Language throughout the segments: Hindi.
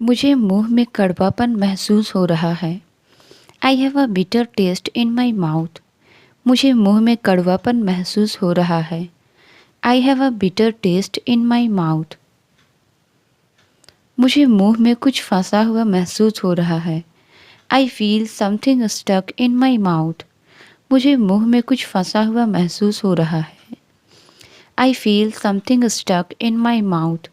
मुझे मुंह में कड़वापन महसूस हो रहा है। I have a bitter taste in my mouth. मुझे मुंह में कड़वापन महसूस हो रहा है। I have a bitter taste in my mouth. मुझे मुंह में कुछ फंसा हुआ महसूस हो रहा है। I feel something stuck in my mouth. मुझे मुंह में कुछ फंसा हुआ महसूस हो रहा है। I feel something stuck in my mouth.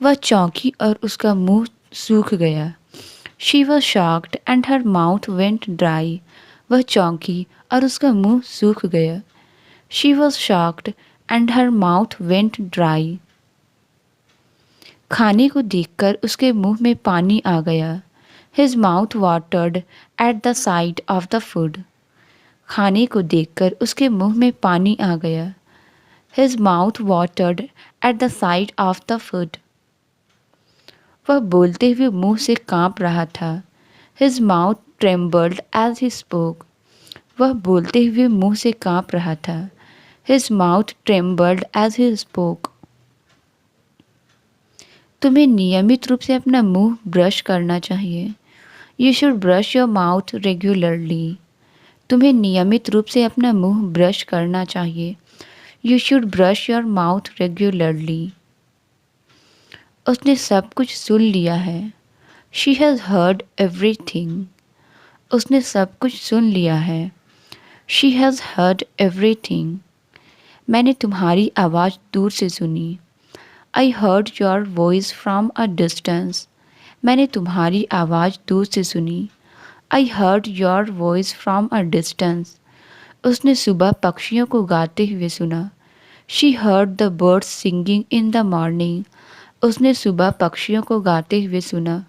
वह चौंकी और उसका मुंह सूख गया। She was shocked and her mouth went dry. वह चौंकी और उसका मुंह सूख गया। She was shocked and her mouth went dry. खाने को देखकर उसके मुंह में पानी आ गया। His mouth watered at the sight of the food. खाने को देखकर उसके मुंह में पानी आ गया। His mouth watered at the sight of the food. वह बोलते हुए मुंह से कांप रहा था। His mouth trembled as he spoke. वह बोलते हुए मुंह से कांप रहा था। His mouth trembled as he spoke. तुम्हें नियमित रूप से अपना मुंह ब्रश करना चाहिए। You should brush your mouth regularly. तुम्हें नियमित रूप से अपना मुंह ब्रश करना चाहिए। You should brush your mouth regularly. उसने सब कुछ सुन लिया है। She has heard everything. उसने सब कुछ सुन लिया है। She has heard everything. मैंने तुम्हारी आवाज़ दूर से सुनी। I heard your voice from a distance. मैंने तुम्हारी आवाज़ दूर से सुनी। I heard your voice from a distance. उसने सुबह पक्षियों को गाते हुए सुना। She heard the birds singing in the morning. उसने सुबह पक्षियों को गाते हुए सुना।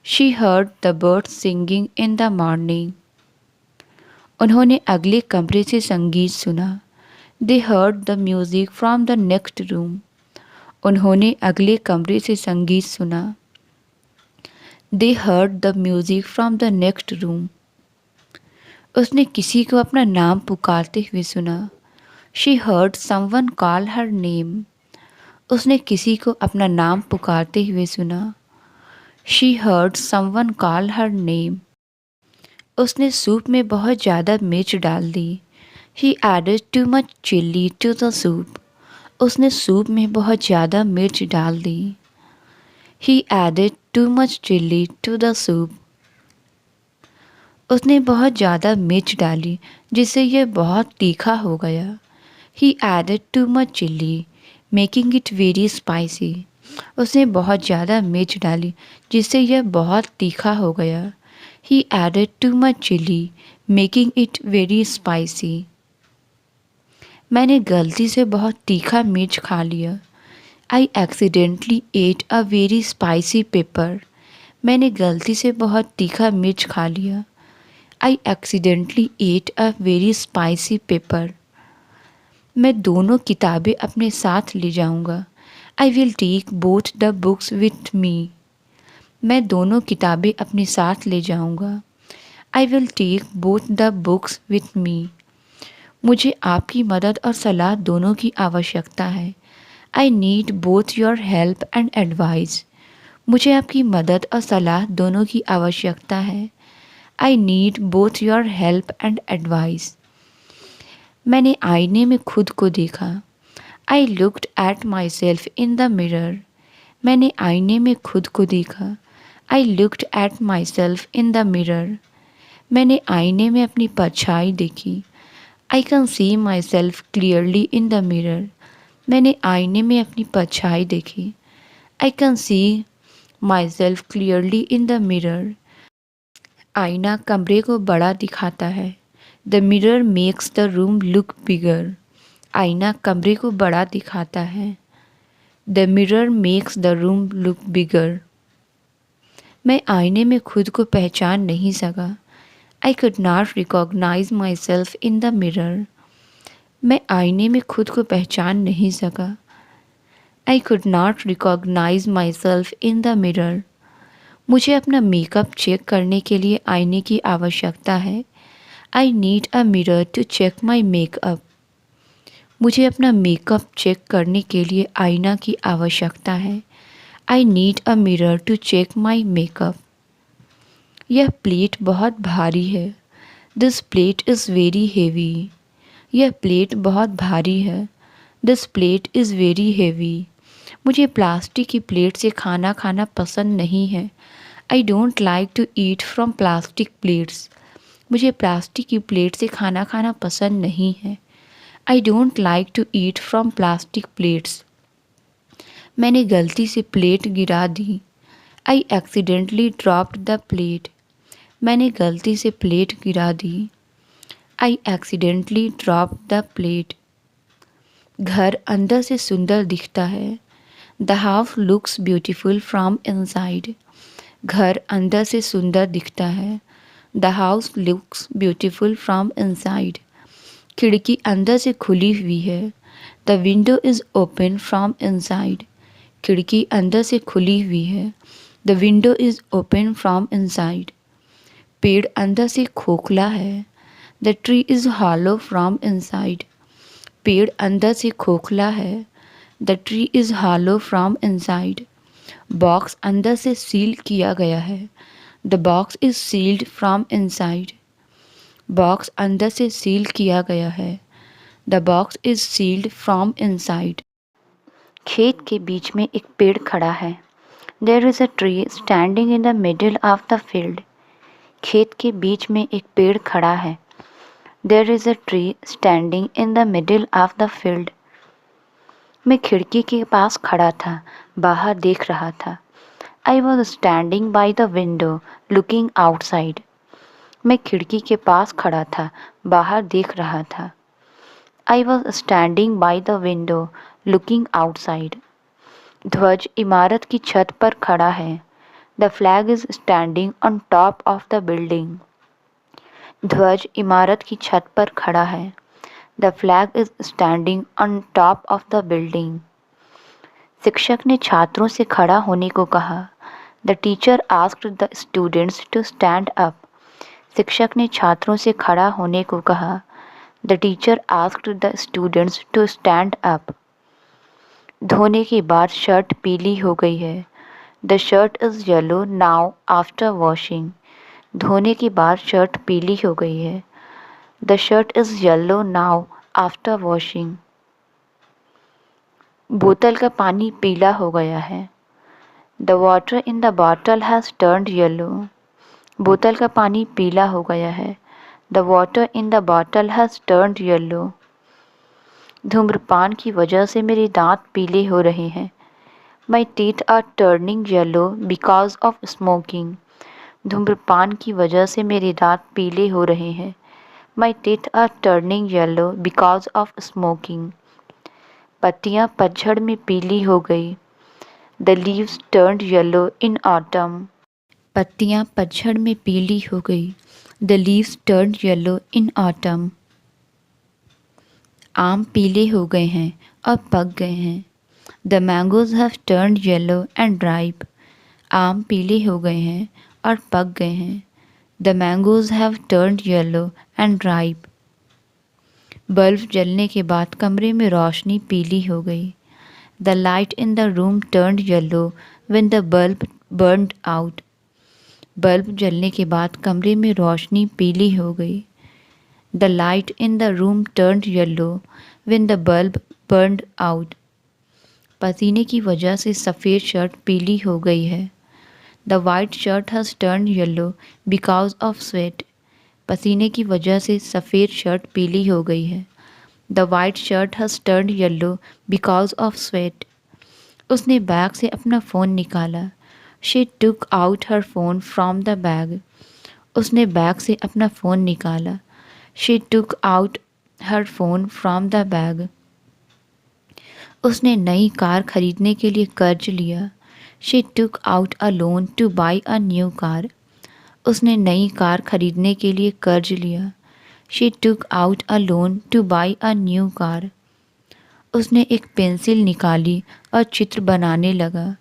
She heard the birds singing in the morning. उन्होंने अगले कमरे से संगीत सुना। दे heard the music from the next room. उन्होंने अगले कमरे से संगीत सुना। दे heard the music from the next room. उसने किसी को अपना नाम पुकारते हुए सुना। She heard someone call her name. उसने किसी को अपना नाम पुकारते हुए सुना। She heard someone call her name. उसने सूप में बहुत ज़्यादा मिर्च डाल दी। He added too much chilli to the soup. उसने सूप में बहुत ज़्यादा मिर्च डाल दी। He added too much chilli to the soup. उसने बहुत ज़्यादा मिर्च डाली जिससे यह बहुत तीखा हो गया। He added too much chilli making it very spicy. उसने बहुत ज़्यादा मिर्च डाली जिससे यह बहुत तीखा हो गया। He added too much chilli making it very spicy. मैंने गलती से बहुत तीखा मिर्च खा लिया। I accidentally ate a very spicy pepper. मैंने गलती से बहुत तीखा मिर्च खा लिया। I accidentally ate a very spicy pepper. मैं दोनों किताबें अपने साथ ले जाऊंगा। I will take both the books with me. मैं दोनों किताबें अपने साथ ले जाऊंगा। I will take both the books with मी। मुझे आपकी मदद और सलाह दोनों की आवश्यकता है। I need both your help and advice. मुझे आपकी मदद और सलाह दोनों की आवश्यकता है। I need both your help and advice. मैंने आईने में खुद को देखा। I looked at my self in the mirror. मैंने आईने में खुद को देखा। I looked at my self in the mirror. मैंने आईने में अपनी परछाई देखी। I can see myself clearly in the mirror. मैंने आईने में अपनी परछाई देखी। I can see myself clearly in the mirror. आईना कमरे को बड़ा दिखाता है। The mirror makes the room look bigger. आईना कमरे को बड़ा दिखाता है। The mirror makes the room look bigger. मैं आईने में खुद को पहचान नहीं सका। I could not recognise myself in the mirror. मैं आईने में खुद को पहचान नहीं सका। I could not recognise myself in the mirror. मुझे अपना मेकअप चेक करने के लिए आईने की आवश्यकता है। I need a mirror to check my makeup. मुझे अपना मेकअप चेक करने के लिए आईना की आवश्यकता है। I need a mirror to check my makeup. यह प्लेट बहुत भारी है। This plate is very heavy. यह प्लेट बहुत भारी है। This plate is very heavy. मुझे प्लास्टिक की प्लेट से खाना खाना पसंद नहीं है। I don't like to eat from plastic plates. मुझे प्लास्टिक की प्लेट से खाना खाना पसंद नहीं है। I don't like to eat from plastic plates. मैंने गलती से प्लेट गिरा दी। आई एक्सीडेंटली ड्रॉप्ड द प्लेट। मैंने गलती से प्लेट गिरा दी। आई एक्सीडेंटली ड्रॉप्ड द प्लेट। घर अंदर से सुंदर दिखता है। The house looks beautiful from inside. घर अंदर से सुंदर दिखता है। The house looks beautiful from inside. खिड़की अंदर से खुली हुई है। The window is open from inside. खिड़की अंदर से खुली हुई है। The window is open from inside. पेड़ अंदर से खोखला है। The tree is hollow from inside. पेड़ अंदर से खोखला है। The tree is hollow from inside. Box अंदर से सील किया गया है। The box is sealed from inside. Box अंदर से सील किया गया है। The box is sealed from inside. खेत के बीच में एक पेड़ खड़ा है। There is a tree standing in the middle of the field. खेत के बीच में एक पेड़ खड़ा है। There is a tree standing in the middle of the field. मैं खिड़की के पास खड़ा था, बाहर देख रहा था। I was standing by the window looking outside. मैं खिड़की के पास खड़ा था, बाहर देख रहा था। I was standing by the window looking outside. ध्वज इमारत की छत पर खड़ा है। The flag is standing on top of the building. ध्वज इमारत की छत पर खड़ा है। The flag is standing on top of the building. शिक्षक ने छात्रों से खड़ा होने को कहा। The teacher asked the students to stand up. शिक्षक ने छात्रों से खड़ा होने को कहा। The teacher asked the students to stand up. धोने के बाद शर्ट पीली हो गई है। The shirt is yellow now after washing. धोने के बाद शर्ट पीली हो गई है। The shirt is yellow now after washing. बोतल का पानी पीला हो गया है। The water in the bottle has turned yellow. बोतल का पानी पीला हो गया है। The water in the bottle has turned yellow. धूम्रपान की वजह से मेरे दांत पीले हो रहे हैं। My teeth are turning yellow because of smoking. धूम्रपान की वजह से मेरे दांत पीले हो रहे हैं। My teeth are turning yellow because of smoking. पत्तियाँ पतझड़ में पीली हो गई। The leaves turned yellow in autumn. पत्तियाँ पतझड़ में पीली हो गई। The leaves turned yellow in autumn. आम पीले हो गए हैं और पक गए हैं। The mangoes have turned yellow and ripe. आम पीले हो गए हैं और पक गए हैं। The mangoes have turned yellow and ripe. Bulb जलने के बाद कमरे में रोशनी पीली हो गई। The light in the room turned yellow when the bulb burned out. Bulb जलने के बाद कमरे में रोशनी पीली हो गई। The light in the room turned yellow when the bulb burned out. पसीने की वजह से सफ़ेद शर्ट पीली हो गई है। The white shirt has turned yellow because of sweat. पसीने की वजह से सफ़ेद शर्ट पीली हो गई है। The white shirt has turned yellow because of sweat. उसने बैग से अपना फ़ोन निकाला। She took out her phone from the bag. उसने बैग से अपना फ़ोन निकाला। She took out her phone from the bag. उसने नई कार खरीदने के लिए कर्ज लिया। She took out a loan to buy a new car. उसने नई कार खरीदने के लिए कर्ज लिया। She took out a loan to buy a new car. उसने एक पेंसिल निकाली और चित्र बनाने लगा।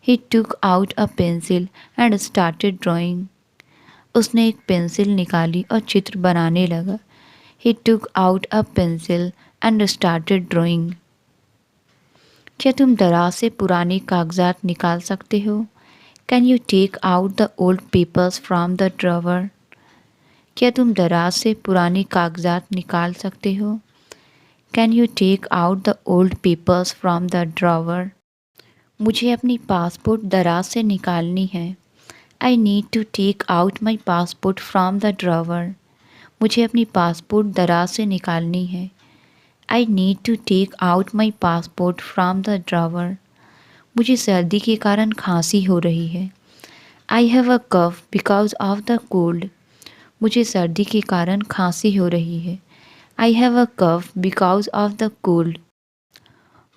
He took out a pencil and started drawing. उसने एक पेंसिल निकाली और चित्र बनाने लगा। He took out a pencil and started drawing. क्या तुम दराज से पुराने कागजात निकाल सकते हो? Can you take out the old papers from the drawer? क्या तुम दराज से पुराने कागजात निकाल सकते हो? Can you take out the old papers from the drawer? मुझे अपनी पासपोर्ट दराज से निकालनी है। I need to take out my passport from the drawer. मुझे अपनी पासपोर्ट दराज से निकालनी है। I need to take out my passport from the drawer. मुझे सर्दी के कारण खांसी हो रही है। I have a cough because of the cold. मुझे सर्दी के कारण खांसी हो रही है। I have a cough because of the cold.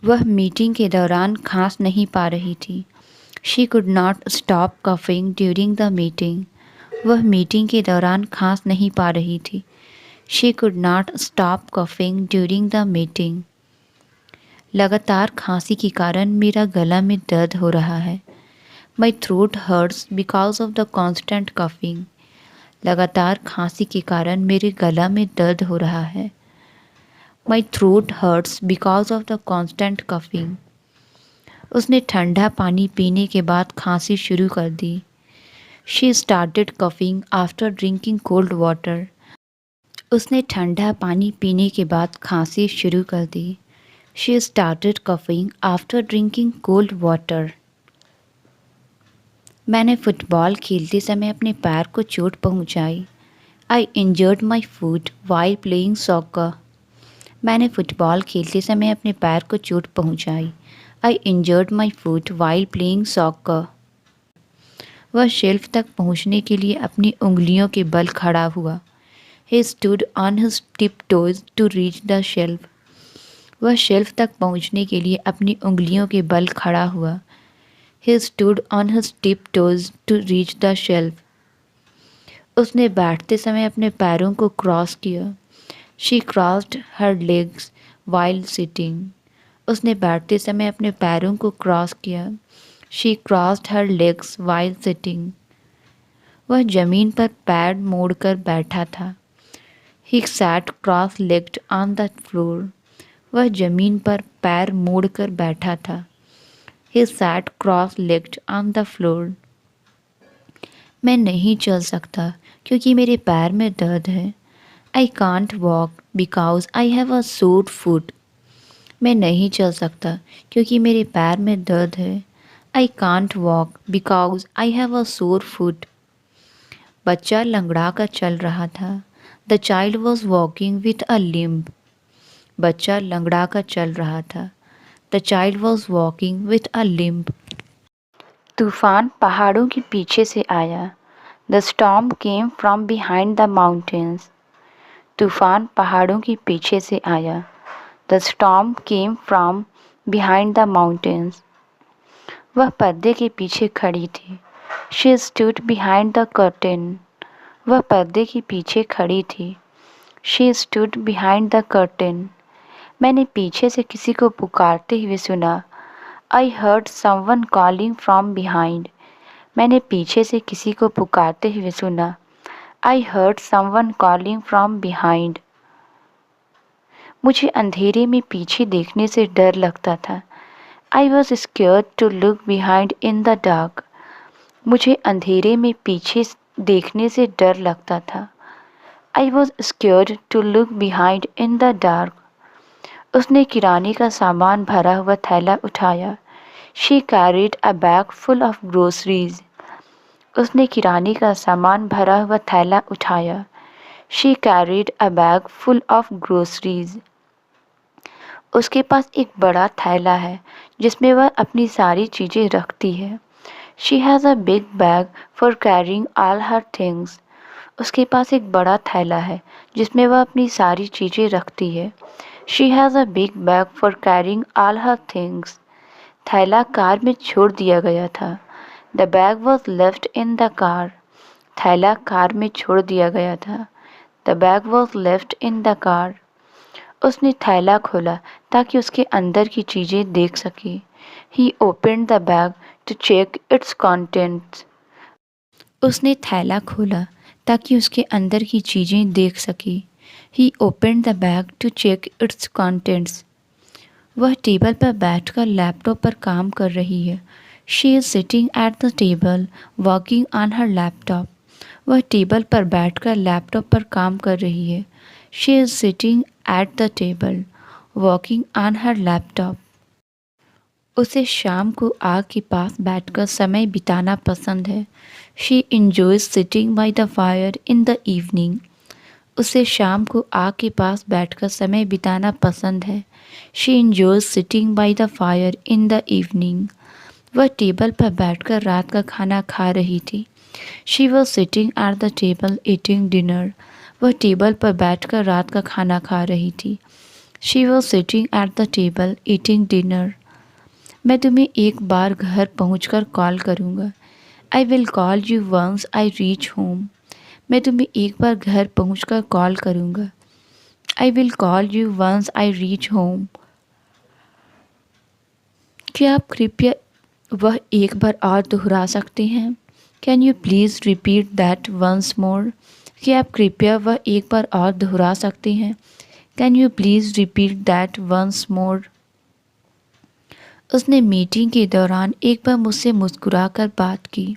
वह मीटिंग के दौरान खांस नहीं पा रही थी। She could not stop coughing during the meeting. वह मीटिंग के दौरान खांस नहीं पा रही थी। She could not stop coughing during the meeting. लगातार खांसी के कारण मेरा गला में दर्द हो रहा है। My throat hurts because of the constant coughing. लगातार खांसी के कारण मेरे गला में दर्द हो रहा है। My throat hurts because of the constant coughing. उसने ठंडा पानी पीने के बाद खांसी शुरू कर दी। She started coughing after drinking cold water. उसने ठंडा पानी पीने के बाद खांसी शुरू कर दी। She started coughing after drinking cold water. मैंने फुटबॉल खेलते समय अपने पैर को चोट पहुंचाई। I injured my foot while playing soccer. मैंने फुटबॉल खेलते समय अपने पैर को चोट पहुंचाई। I injured my foot while playing soccer. वह शेल्फ तक पहुंचने के लिए अपनी उंगलियों के बल खड़ा हुआ। He stood on his tiptoes to reach the shelf. वह शेल्फ तक पहुंचने के लिए अपनी उंगलियों के बल खड़ा हुआ। He stood on his tiptoes to reach the shelf. उसने बैठते समय अपने पैरों को क्रॉस किया। She crossed her legs while sitting. उसने बैठते समय अपने पैरों को क्रॉस किया। She crossed her legs while sitting. वह जमीन पर पैर मोड़कर बैठा था। He sat cross-legged on the floor. वह जमीन पर पैर मोड़कर बैठा था। He sat cross-legged on the floor. मैं नहीं चल सकता क्योंकि मेरे पैर में दर्द है। I can't walk because I have a sore foot. मैं नहीं चल सकता क्योंकि मेरे पैर में दर्द है। I can't walk because I have a sore foot. बच्चा लंगड़ा कर चल रहा था। The child was walking with a limp. बच्चा लंगड़ा कर चल रहा था। The child was walking with a limp. तूफान पहाड़ों के पीछे से आया। The storm came from behind the mountains. तूफान पहाड़ों के पीछे से आया। The storm came from behind the mountains. वह पर्दे के पीछे खड़ी थी। She stood behind the curtain. वह पर्दे के पीछे खड़ी थी। She stood behind the curtain. मैंने पीछे से किसी को पुकारते हुए सुना। I heard someone calling from behind. मैंने पीछे से किसी को पुकारते हुए सुना। I heard someone calling from behind. मुझे अंधेरे में पीछे देखने से डर लगता था। I was scared to look behind in the dark. मुझे अंधेरे में पीछे देखने से डर लगता था। I was scared to look behind in the dark. उसने किराने का सामान भरा हुआ थैला उठाया। She carried a bag full of groceries. उसने किराने का सामान भरा हुआ थैला उठाया। She carried a bag full of groceries. उसके पास एक बड़ा थैला है जिसमें वह अपनी सारी चीज़ें रखती है। She has a big bag for carrying all her things. उसके पास एक बड़ा थैला है जिसमें वह अपनी सारी चीज़ें रखती है। She has a big bag for carrying all her things. थैला कार में छोड़ दिया गया था। The bag was left in the car. थैला कार में छोड़ दिया गया था। The bag was left in the car. उसने थैला खोला ताकि उसके अंदर की चीज़ें देख सके। He opened the bag to check its contents. उसने थैला खोला ताकि उसके अंदर की चीज़ें देख सके। He opened the bag to check its contents. वह टेबल पर बैठकर लैपटॉप पर काम कर रही है। She is sitting at the table working on her laptop. वह टेबल पर बैठकर लैपटॉप पर काम कर रही है। She is sitting at the table working on her laptop. उसे शाम को आग के पास बैठकर समय बिताना पसंद है। She enjoys sitting by the fire in the evening. उसे शाम को आग के पास बैठकर समय बिताना पसंद है। She enjoys sitting by the fire in the evening. वह टेबल पर बैठकर रात का खाना खा रही थी। She was sitting at the table eating dinner. वह टेबल पर बैठकर रात का खाना खा रही थी। She was sitting at the table eating dinner. मैं तुम्हें एक बार घर पहुंचकर कॉल करूंगा। I will call you once I reach home. मैं तुम्हें एक बार घर पहुंचकर कॉल करूंगा। I will call you once I reach home. क्या आप कृपया वह एक बार और दोहरा सकते हैं? Can you please repeat that once more? क्या आप कृपया वह एक बार और दोहरा सकते हैं? Can you please repeat that once more? उसने मीटिंग के दौरान एक बार मुझसे मुस्कुराकर बात की।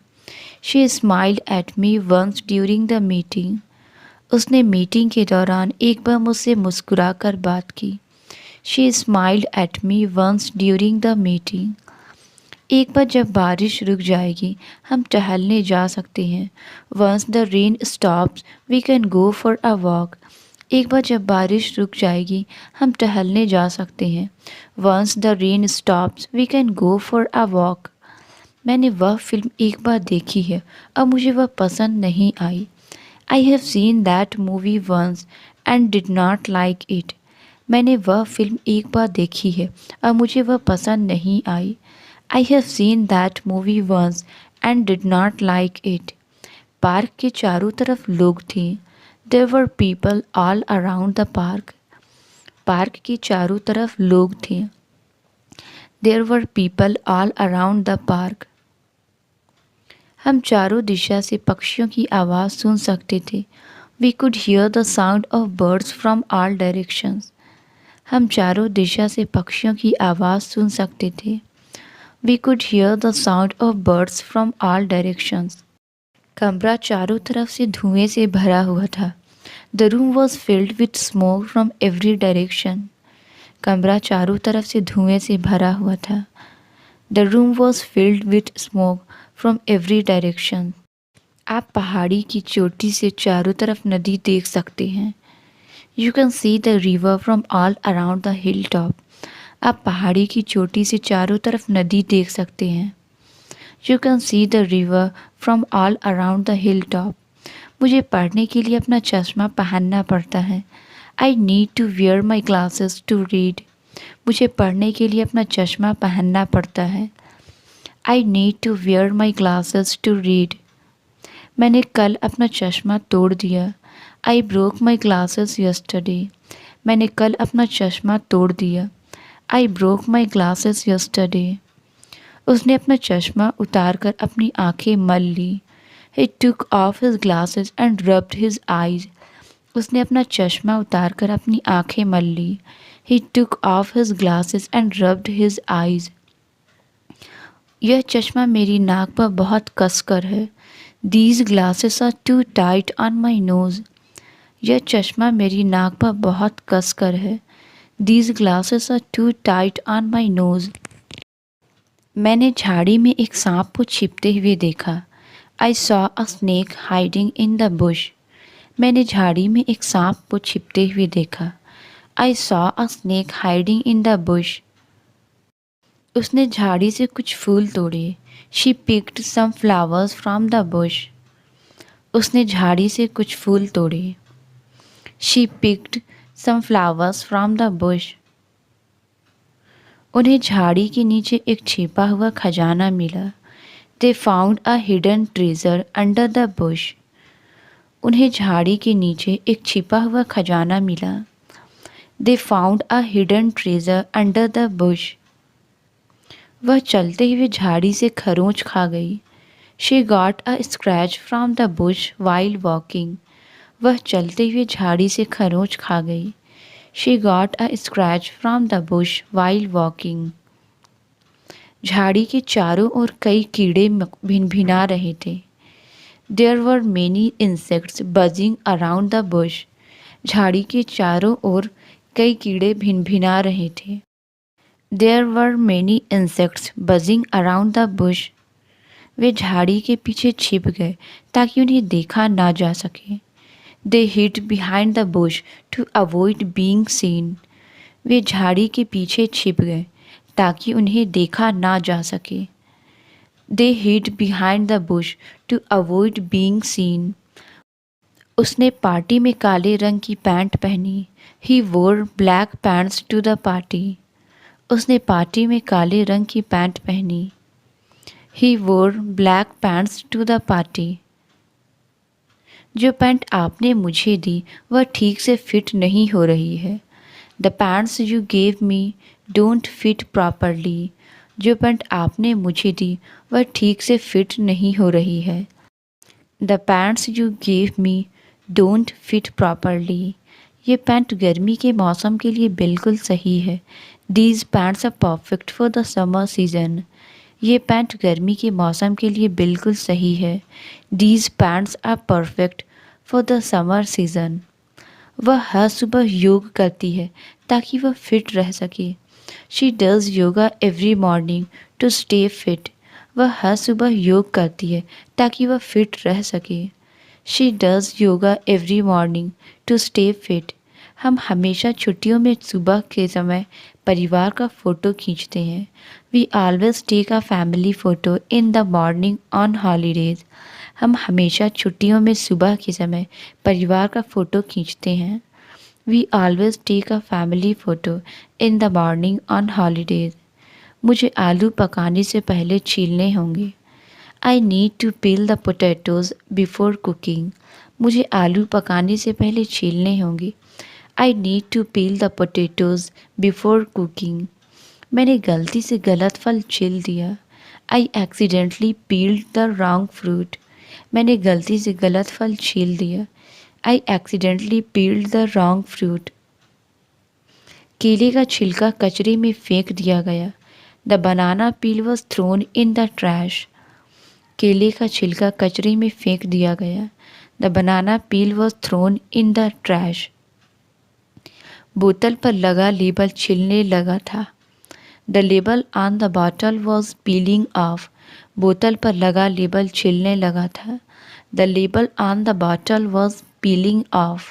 She smiled at me once during the meeting. उसने मीटिंग के दौरान एक बार मुझसे मुस्कुराकर बात की। She smiled at me once during the meeting. एक बार जब बारिश रुक जाएगी हम टहलने जा सकते हैं। Once the rain stops we can go for a walk. एक बार जब बारिश रुक जाएगी हम टहलने जा सकते हैं। Once the rain stops we can go for a walk. मैंने वह फिल्म एक बार देखी है और मुझे वह पसंद नहीं आई। I have seen that movie once and did not like it. मैंने वह फिल्म एक बार देखी है और मुझे वह पसंद नहीं आई। I have seen that movie once and did not like it. Park के चारों तरफ लोग थे। There were people all around the park. Park के चारों तरफ लोग थे। There were people all around the park. हम चारों दिशा से पक्षियों की आवाज़ सुन सकते थे। We could hear the sound of birds from all directions. हम चारों दिशा से पक्षियों की आवाज़ सुन सकते थे। We could hear the sound of birds from all directions. कमरा चारों तरफ से धुएं से भरा हुआ था। The room was filled with smoke from every direction. कमरा चारों तरफ से धुएं से भरा हुआ था। The room was filled with smoke from every direction. आप पहाड़ी की चोटी से चारों तरफ नदी देख सकते हैं। You can see the river from all around the hill top. आप पहाड़ी की चोटी से चारों तरफ नदी देख सकते हैं। You can see the river from all around the hill top. मुझे पढ़ने के लिए अपना चश्मा पहनना पड़ता है। I need to wear my glasses to read. मुझे पढ़ने के लिए अपना चश्मा पहनना पड़ता है। I need to wear my glasses to read. मैंने कल अपना चश्मा तोड़ दिया। I broke my glasses yesterday. मैंने कल अपना चश्मा तोड़ दिया। I broke my glasses yesterday. उसने अपना चश्मा उतारकर अपनी आंखें मल ली। He took off his glasses and rubbed his eyes. उसने अपना चश्मा उतारकर अपनी आंखें मल ली। He took off his glasses and rubbed his eyes. यह चश्मा मेरी नाक पर बहुत कसकर है। These glasses are too tight on my nose. यह चश्मा मेरी नाक पर बहुत कसकर है। These glasses are too tight on my nose. मैंने झाड़ी में एक सांप को छिपते हुए देखा। I saw a snake hiding in the bush. मैंने झाड़ी में एक सांप को छिपते हुए देखा। I saw a snake hiding in the bush. उसने झाड़ी से कुछ फूल तोड़े। She picked some flowers from the bush. उसने झाड़ी से कुछ फूल तोड़े। She picked some flowers from the bush. उन्हें झाड़ी के नीचे एक छिपा हुआ खजाना मिला। They found a hidden treasure under the bush. उन्हें झाड़ी के नीचे एक छिपा हुआ खजाना मिला। They found a hidden treasure under the bush. वह चलते हुए झाड़ी से खरोंच खा गई। She got a scratch from the bush while walking. वह चलते हुए झाड़ी से खरोंच खा गई। She got a scratch from the bush while walking. झाड़ी के चारों ओर कई कीड़े भिनभिना रहे थे. There were many insects buzzing around the bush. झाड़ी के चारों ओर कई कीड़े भिनभिना रहे थे. There were many insects buzzing around the bush. वे झाड़ी के पीछे छिप गए ताकि उन्हें देखा ना जा सके. They hid behind the bush to avoid being seen. वे झाड़ी के पीछे छिप गए ताकि उन्हें देखा ना जा सके. They hid behind the bush to avoid being seen. उसने पार्टी में काले रंग की पैंट पहनी. He wore black pants to the party. उसने पार्टी में काले रंग की पैंट पहनी. He wore black pants to the party. जो पैंट आपने मुझे दी वह ठीक से फिट नहीं हो रही है. The pants you gave me don't fit properly. जो पैंट आपने मुझे दी वह ठीक से फिट नहीं हो रही है. The pants you gave me don't fit properly. ये पैंट गर्मी के मौसम के लिए बिल्कुल सही है. These pants are perfect for the summer season. ये पैंट गर्मी के मौसम के लिए बिल्कुल सही है. These pants are perfect for the summer season. वह हर सुबह योग करती है ताकि वह फिट रह सके. She does yoga every morning to stay fit. वह हर सुबह योग करती है ताकि वह फिट रह सके. She does yoga every morning to stay fit. हम हमेशा छुट्टियों में सुबह के समय परिवार का फ़ोटो खींचते हैं. We always take a family photo in the morning on holidays. हम हमेशा छुट्टियों में सुबह के समय परिवार का फ़ोटो खींचते हैं. We always take a family photo in the morning on holidays. मुझे आलू पकाने से पहले छीलने होंगे. I need to peel the potatoes before cooking. मुझे आलू पकाने से पहले छीलने होंगे. I need to peel the potatoes before cooking. मैंने गलती से गलत फल छील दिया. I accidentally peeled the wrong fruit. मैंने गलती से गलत फल छील दिया. I accidentally peeled the wrong fruit. केले का छिलका कचरे में फेंक दिया गया. The banana peel was thrown in the trash. केले का छिलका कचरे में फेंक दिया गया. The banana peel was thrown in the trash. बोतल पर लगा लेबल छिलने लगा था. The label on the bottle was peeling off. बोतल पर लगा लेबल छिलने लगा था. The label on the bottle was peeling off.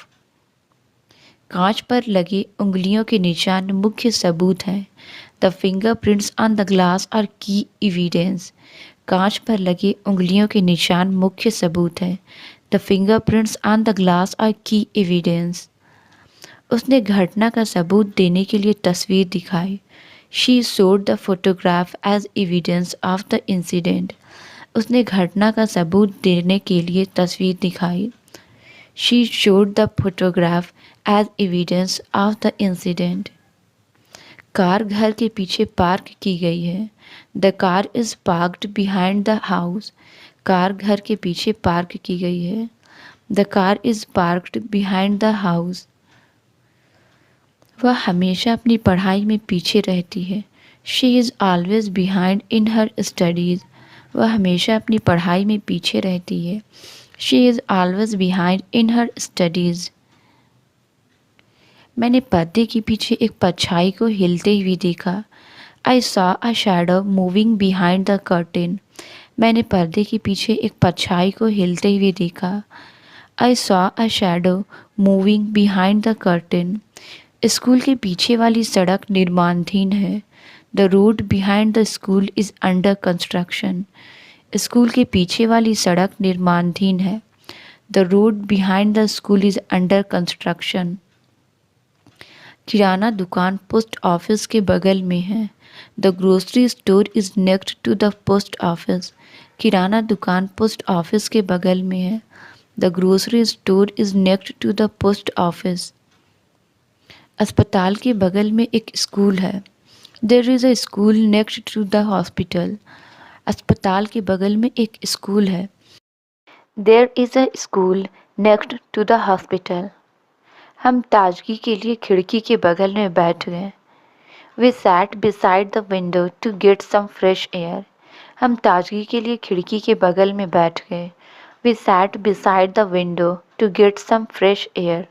कांच पर लगे उंगलियों के निशान मुख्य सबूत हैं. The fingerprints on the glass are key evidence. कांच पर लगे उंगलियों के निशान मुख्य सबूत हैं. The fingerprints on the glass are key evidence. उसने घटना का सबूत देने के लिए तस्वीर दिखाई. She showed the photograph as evidence of the incident. उसने घटना का सबूत देने के लिए तस्वीर दिखाई. She showed the photograph as evidence of the incident. Car घर के पीछे पार्क की गई है. The car is parked behind the house. Car घर के पीछे पार्क की गई है. The car is parked behind the house. वह हमेशा अपनी पढ़ाई में पीछे रहती है. She is always behind in her studies. वह हमेशा अपनी पढ़ाई में पीछे रहती है. She is always behind in her studies. मैंने पर्दे के पीछे एक परछाई को हिलते हुए देखा. I saw a shadow moving behind the curtain. मैंने पर्दे के पीछे एक परछाई को हिलते हुए देखा. I saw a shadow moving behind the curtain. School के पीछे वाली सड़क निर्माणाधीन है. The road behind the school is under construction. School के पीछे वाली सड़क निर्माणाधीन है. The road behind the school is under construction. किराना दुकान पोस्ट ऑफिस के बगल में है. The grocery store is next to the post office. किराना दुकान पोस्ट ऑफिस के बगल में है. The grocery store is next to the post office. अस्पताल के बगल में एक स्कूल है. There is a school next to the hospital. अस्पताल के बगल में एक स्कूल है. There is a school next to the hospital. हम ताजगी के लिए खिड़की के बगल में बैठ गए। We sat beside the window to get some fresh air. हम ताजगी के लिए खिड़की के बगल में बैठ गए। We sat beside the window to get some fresh air.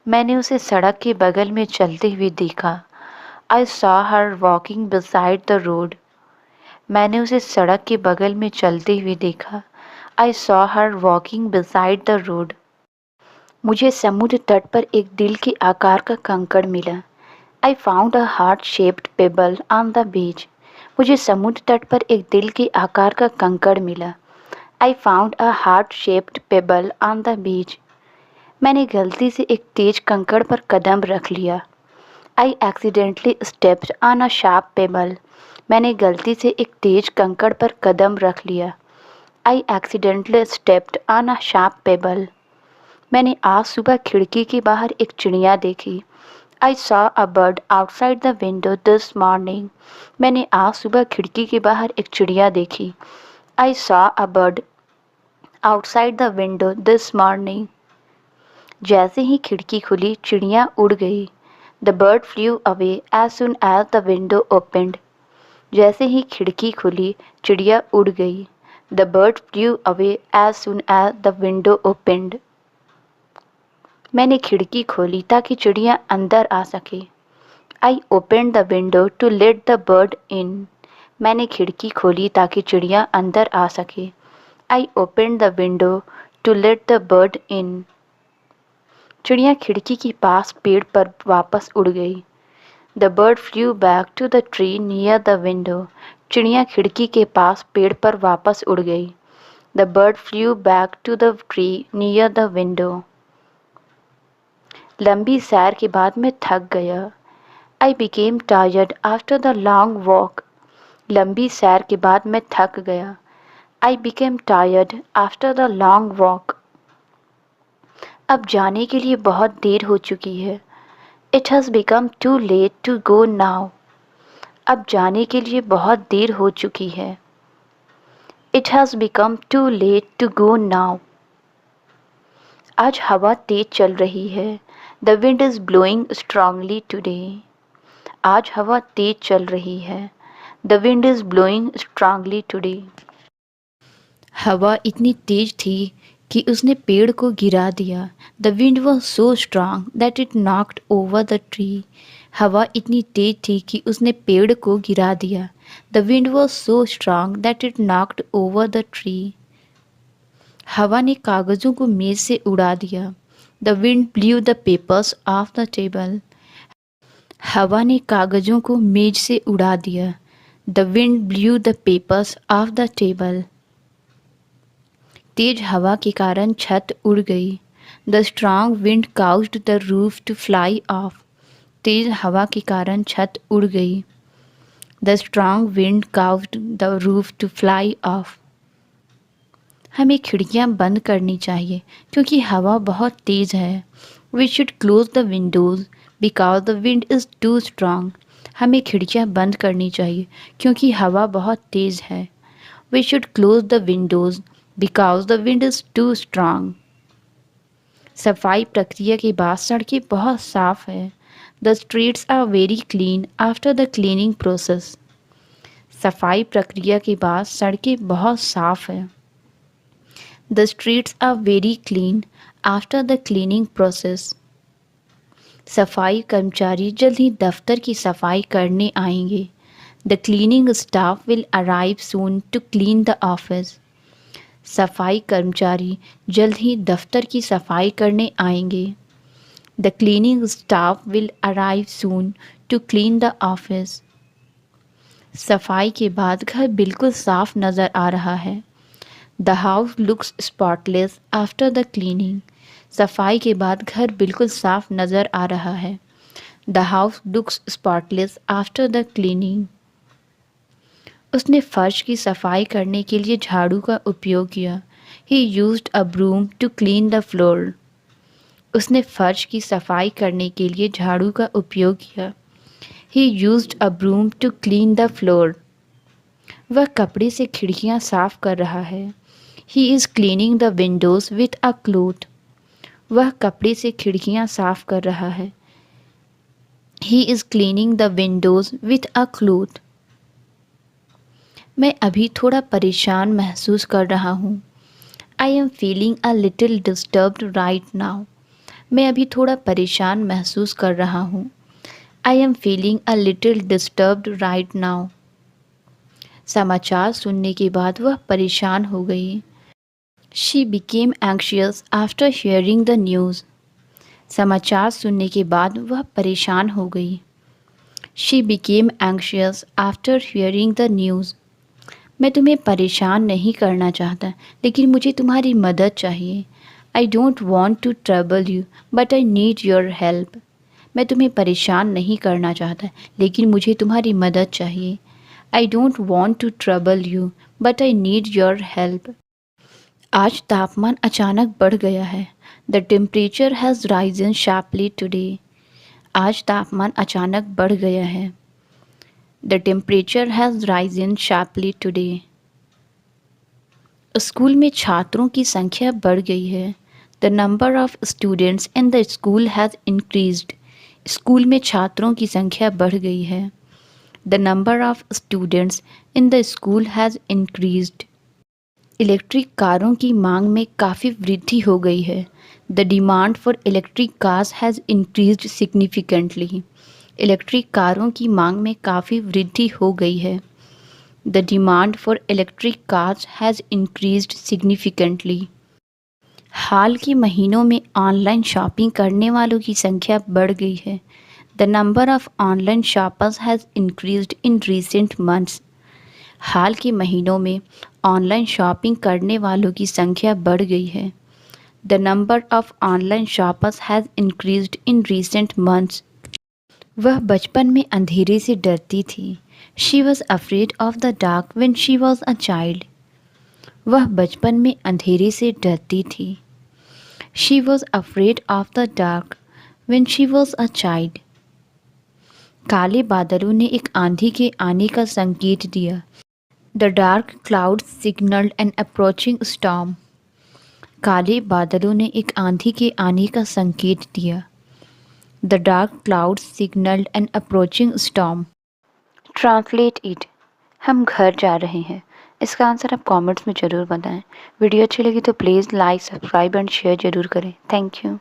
मैंने उसे सड़क के बगल में चलते हुए देखा। I saw her walking beside the road. मैंने उसे सड़क के बगल में चलते हुए देखा। I saw her walking beside the road. मुझे समुद्र तट पर एक दिल के आकार का कंकड़ मिला। I found a heart shaped payable on the beach. मुझे समुद्र तट पर एक दिल के आकार का कंकड़ मिला। I found a heart shaped payable on the beach. मैंने गलती से एक तेज कंकड़ पर कदम रख लिया। I accidentally stepped on a sharp pebble. मैंने गलती से एक तेज कंकड़ पर कदम रख लिया। I accidentally stepped on a sharp pebble. मैंने आज सुबह खिड़की के बाहर एक चिड़िया देखी। I saw a bird outside the window this morning. मैंने आज सुबह खिड़की के बाहर एक चिड़िया देखी। I saw a bird outside the window this morning. जैसे ही खिड़की खुली चिड़िया उड़ गई। The bird flew away as soon as the window opened. जैसे ही खिड़की खुली चिड़िया उड़ गई। The bird flew away as soon as the window opened. मैंने खिड़की खोली ताकि चिड़िया अंदर आ सके। I opened the window to let the bird in. मैंने खिड़की खोली ताकि चिड़िया अंदर आ सके। I opened the window to let the bird in. चिड़िया खिड़की के पास पेड़ पर वापस उड़ गई। The bird flew back to the tree near the window. चिड़िया खिड़की के पास पेड़ पर वापस उड़ गई। The bird flew back to the tree near the window. लंबी सैर के बाद मैं थक गया। I became tired after the long walk. लंबी सैर के बाद मैं थक गया। I became tired after the long walk. अब जाने के लिए बहुत देर हो चुकी है। It has become too late to go now. अब जाने के लिए बहुत देर हो चुकी है। It has become too late to go now. आज हवा तेज चल रही है। The wind is blowing strongly today. आज हवा तेज चल रही है। The wind is blowing strongly today. हवा इतनी तेज थी कि उसने पेड़ को गिरा दिया। The wind was so strong that it knocked over the tree. हवा इतनी तेज थी कि उसने पेड़ को गिरा दिया। The wind was so strong that it knocked over the tree. हवा ने कागज़ों को मेज से उड़ा दिया। The wind blew the papers off the table. हवा ने कागज़ों को मेज से उड़ा दिया। The wind blew the papers off the table. तेज हवा के कारण छत उड़ गई। The strong wind caused the roof to fly off. तेज हवा के कारण छत उड़ गई। The strong wind caused the roof to fly off. हमें खिड़कियां बंद करनी चाहिए क्योंकि हवा बहुत तेज़ है। We should close the windows because the wind is too strong. हमें खिड़कियां बंद करनी चाहिए क्योंकि हवा बहुत तेज़ है। We should close the windows because the wind is too strong. सफाई प्रक्रिया के बाद सड़कें बहुत साफ है। The streets are very clean after the cleaning process. सफाई प्रक्रिया के बाद सड़कें बहुत साफ है। The streets are very clean after the cleaning process. सफाई कर्मचारी जल्द ही दफ्तर की सफाई करने आएंगे। The cleaning staff will arrive soon to clean the office. सफाई कर्मचारी जल्द ही दफ्तर की सफाई करने आएंगे। The cleaning staff will arrive soon to clean the office. सफाई के बाद घर बिल्कुल साफ नज़र आ रहा है। The house looks spotless after the cleaning. सफाई के बाद घर बिल्कुल साफ नज़र आ रहा है। The house looks spotless after the cleaning. उसने फर्श की सफाई करने के लिए झाड़ू का उपयोग किया। He used a broom to clean the floor. उसने फर्श की सफाई करने के लिए झाड़ू का उपयोग किया। He used a broom to clean the floor. वह कपड़े से खिड़कियां साफ कर रहा है। He is cleaning the windows with a cloth. वह कपड़े से खिड़कियां साफ कर रहा है। He is cleaning the windows with a cloth. मैं अभी थोड़ा परेशान महसूस कर रहा हूँ। I am feeling a little disturbed right now. मैं अभी थोड़ा परेशान महसूस कर रहा हूँ। I am feeling a little disturbed right now. समाचार सुनने के बाद वह परेशान हो गई। She became anxious after hearing the news. समाचार सुनने के बाद वह परेशान हो गई। She became anxious after hearing the news. मैं तुम्हें परेशान नहीं करना चाहता, लेकिन मुझे तुम्हारी मदद चाहिए। I don't want to trouble you, but I need your help. मैं तुम्हें परेशान नहीं करना चाहता, लेकिन मुझे तुम्हारी मदद चाहिए। I don't want to trouble you, but I need your help. आज तापमान अचानक बढ़ गया है। The temperature has risen sharply today. आज तापमान अचानक बढ़ गया है। The temperature has risen sharply today. School में छात्रों की संख्या बढ़ गई है। The number of students in the school has increased. School में छात्रों की संख्या बढ़ गई है। The number of students in the school has increased. Electric कारों की मांग में काफ़ी वृद्धि हो गई है। The demand for electric cars has increased significantly. Electric कारों की मांग में काफ़ी वृद्धि हो गई है। The demand for electric cars has increased significantly. हाल के महीनों में ऑनलाइन शॉपिंग करने वालों की संख्या बढ़ गई है। The number of online shoppers has increased in recent months. हाल के महीनों में ऑनलाइन शॉपिंग करने वालों की संख्या बढ़ गई है। The number of online shoppers has increased in recent months. वह बचपन में अंधेरे से डरती थी। She was afraid of the dark when she was a child. वह बचपन में अंधेरे से डरती थी। She was afraid of the dark when she was a child. काले बादलों ने एक आंधी के आने का संकेत दिया। The dark clouds signaled an approaching storm. काले बादलों ने एक आंधी के आने का संकेत दिया। The dark clouds signaled an approaching storm. Translate it. हम घर जा रहे हैं। इसका आंसर आप कमेंट्स में ज़रूर बताएं। वीडियो अच्छी लगी तो please like, subscribe and share ज़रूर करें। Thank you.